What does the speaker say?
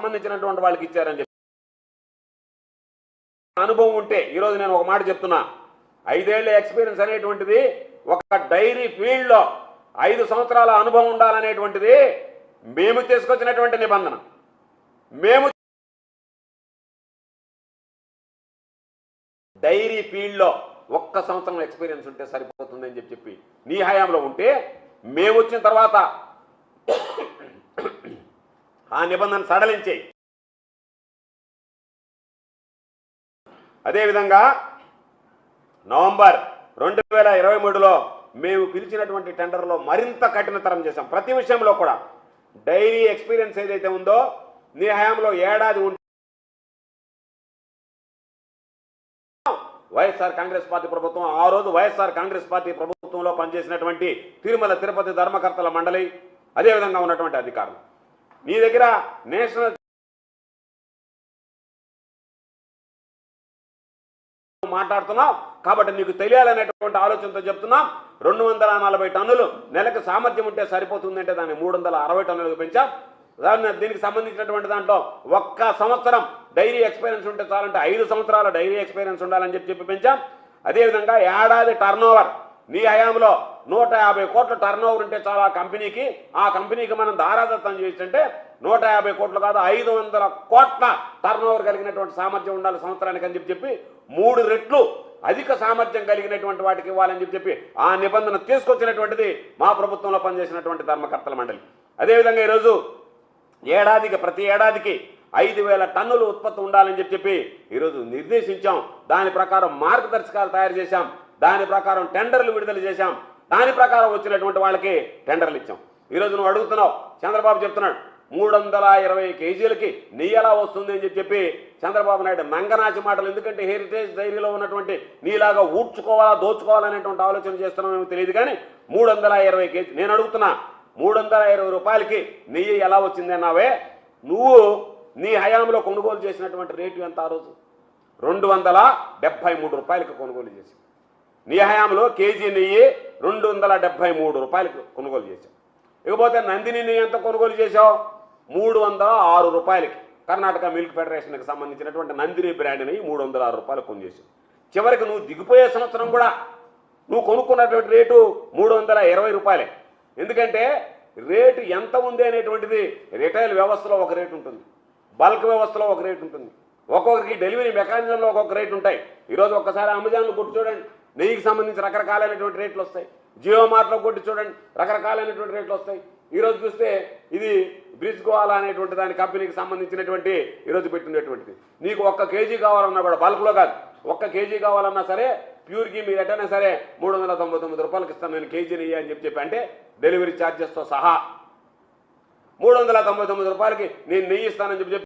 సంబంధించినటువంటి వాళ్ళకి ఇచ్చారని చెప్పి అనుభవం ఉంటే ఈరోజు నేను ఒక మాట చెప్తున్నా, 5 ఏళ్ల ఎక్స్పీరియన్స్ అనేటువంటిది ఒక డైరీ ఫీల్డ్లో 5 సంవత్సరాల అనుభవం ఉండాలనేటువంటిది మేము తీసుకొచ్చినటువంటి నిబంధన. మేము డైరీ ఫీల్డ్లో 1 సంవత్సరం ఎక్స్పీరియన్స్ ఉంటే సరిపోతుందని చెప్పి నీ హయాంలో ఉంటే, మేము వచ్చిన తర్వాత ఆ నిబంధన సడలించేయి. అదేవిధంగా నవంబర్ 2023లో మేము పిలిచినటువంటి టెండర్లో మరింత కఠినతరం చేశాం. ప్రతి విషయంలో కూడా డైరీ ఎక్స్పీరియన్స్ ఏదైతే ఉందో నీ హయాంలో ఏడాది ఉంటే వైఎస్ఆర్ కాంగ్రెస్ పార్టీ ప్రభుత్వం, ఆ రోజు వైఎస్ఆర్ కాంగ్రెస్ పార్టీ ప్రభుత్వంలో పనిచేసినటువంటి తిరుమల తిరుపతి ధర్మకర్తల మండలి, అదేవిధంగా ఉన్నటువంటి అధికారులు, నీ దగ్గర నేషనల్ మాట్లాడుతున్నాం కాబట్టి నీకు తెలియాలనేటువంటి ఆలోచనతో చెప్తున్నాం. 240 టన్నులు నెలకు సామర్థ్యం ఉంటే సరిపోతుందంటే దాన్ని 360 టన్నులకు పెంచాం. దీనికి సంబంధించినటువంటి దాంట్లో 1 సంవత్సరం డైరీ ఎక్స్పీరియన్స్ ఉంటే చాలంటే 5 సంవత్సరాల డైరీ ఎక్స్పీరియన్స్ ఉండాలని చెప్పి పెంచాం. అదేవిధంగా ఏడాది టర్నోవర్ నీ హయాంలో 150 కోట్ల టర్నోవర్ ఉంటే చాలా కంపెనీకి, ఆ కంపెనీకి మనం దారాదత్తం చేస్తుంటే 150 కోట్లు కాదు 500 కోట్ల టర్నోవర్ కలిగినటువంటి సామర్థ్యం ఉండాలి సంవత్సరానికి అని చెప్పి 3 రెట్లు అధిక సామర్థ్యం కలిగినటువంటి వాటికి ఇవ్వాలని చెప్పి ఆ నిబంధన తీసుకొచ్చినటువంటిది మా ప్రభుత్వంలో పనిచేసినటువంటి ధర్మకర్తల మండలి. అదేవిధంగా ఈరోజు ప్రతి ఏడాదికి 5,000 టన్నులు ఉత్పత్తి ఉండాలని చెప్పి ఈరోజు నిర్దేశించాం. దాని ప్రకారం మార్గదర్శకాలు తయారు చేశాం. దాని ప్రకారం టెండర్లు విడుదల చేశాం. దాని ప్రకారం వచ్చినటువంటి వాళ్ళకి టెండర్లు ఇచ్చాం. ఈరోజు నువ్వు అడుగుతున్నావు, చంద్రబాబు చెప్తున్నాడు 320 కేజీలకి నెయ్యి ఎలా వస్తుంది అని చెప్పి చంద్రబాబు నాయుడు నంగనాచి మాటలు. ఎందుకంటే హెరిటేజ్ డైరీలో ఉన్నటువంటి నీలాగా ఊడ్చుకోవాలా దోచుకోవాలనేటువంటి ఆలోచన చేస్తున్నామేమో తెలియదు, కానీ 320 కేజీ నేను అడుగుతున్నా, 320 రూపాయలకి నెయ్యి ఎలా వచ్చింది అన్నావే, నువ్వు నీ హయాంలో కొనుగోలు చేసినటువంటి రేటు ఎంత? ఆ రోజు 273 రూపాయలకి కొనుగోలు చేసి నీ హయాంలో కేజీ నెయ్యి 273 రూపాయలకి కొనుగోలు చేశావు. ఇకపోతే నందిని నెయ్యి ఎంత కొనుగోలు చేశావు? 306 రూపాయలకి. కర్ణాటక మిల్క్ ఫెడరేషన్కి సంబంధించినటువంటి నందిని బ్రాండ్ నెయ్యి 306 రూపాయలకు కొనిచేసావు. చివరికి నువ్వు దిగిపోయే సంవత్సరం కూడా నువ్వు కొనుక్కున్నటువంటి రేటు 320 రూపాయలే. ఎందుకంటే రేటు ఎంత ఉంది అనేటువంటిది రిటైల్ వ్యవస్థలో ఒక రేటు ఉంటుంది, బల్క్ వ్యవస్థలో ఒక రేటు ఉంటుంది, ఒక్కొక్కరికి డెలివరీ మెకానిజంలో ఒక్కొక్క రేటు ఉంటాయి. ఈరోజు ఒక్కసారి అమెజాన్లో కొట్టి చూడండి, నెయ్యికి సంబంధించి రకరకాలైనటువంటి రేట్లు వస్తాయి. జియో మార్ట్లో కొట్టి చూడండి, రకరకాలైనటువంటి రేట్లు వస్తాయి. ఈరోజు చూస్తే ఇది బ్రిడ్జ్ గోవాలా అనేటువంటి దాని కంపెనీకి సంబంధించినటువంటి ఈరోజు పెట్టినటువంటిది. నీకు 1 కేజీ కావాలన్నా కూడా బల్క్లో కాదు, 1 కేజీ కావాలన్నా సరే ప్యూర్కి మీరు ఎట్టైనా సరే 399 రూపాయలకి ఇస్తాను నేను కేజీ నెయ్యి అని చెప్పి, అంటే డెలివరీ ఛార్జెస్తో సహా 399 రూపాయలకి నేను నెయ్యి ఇస్తానని చెప్పి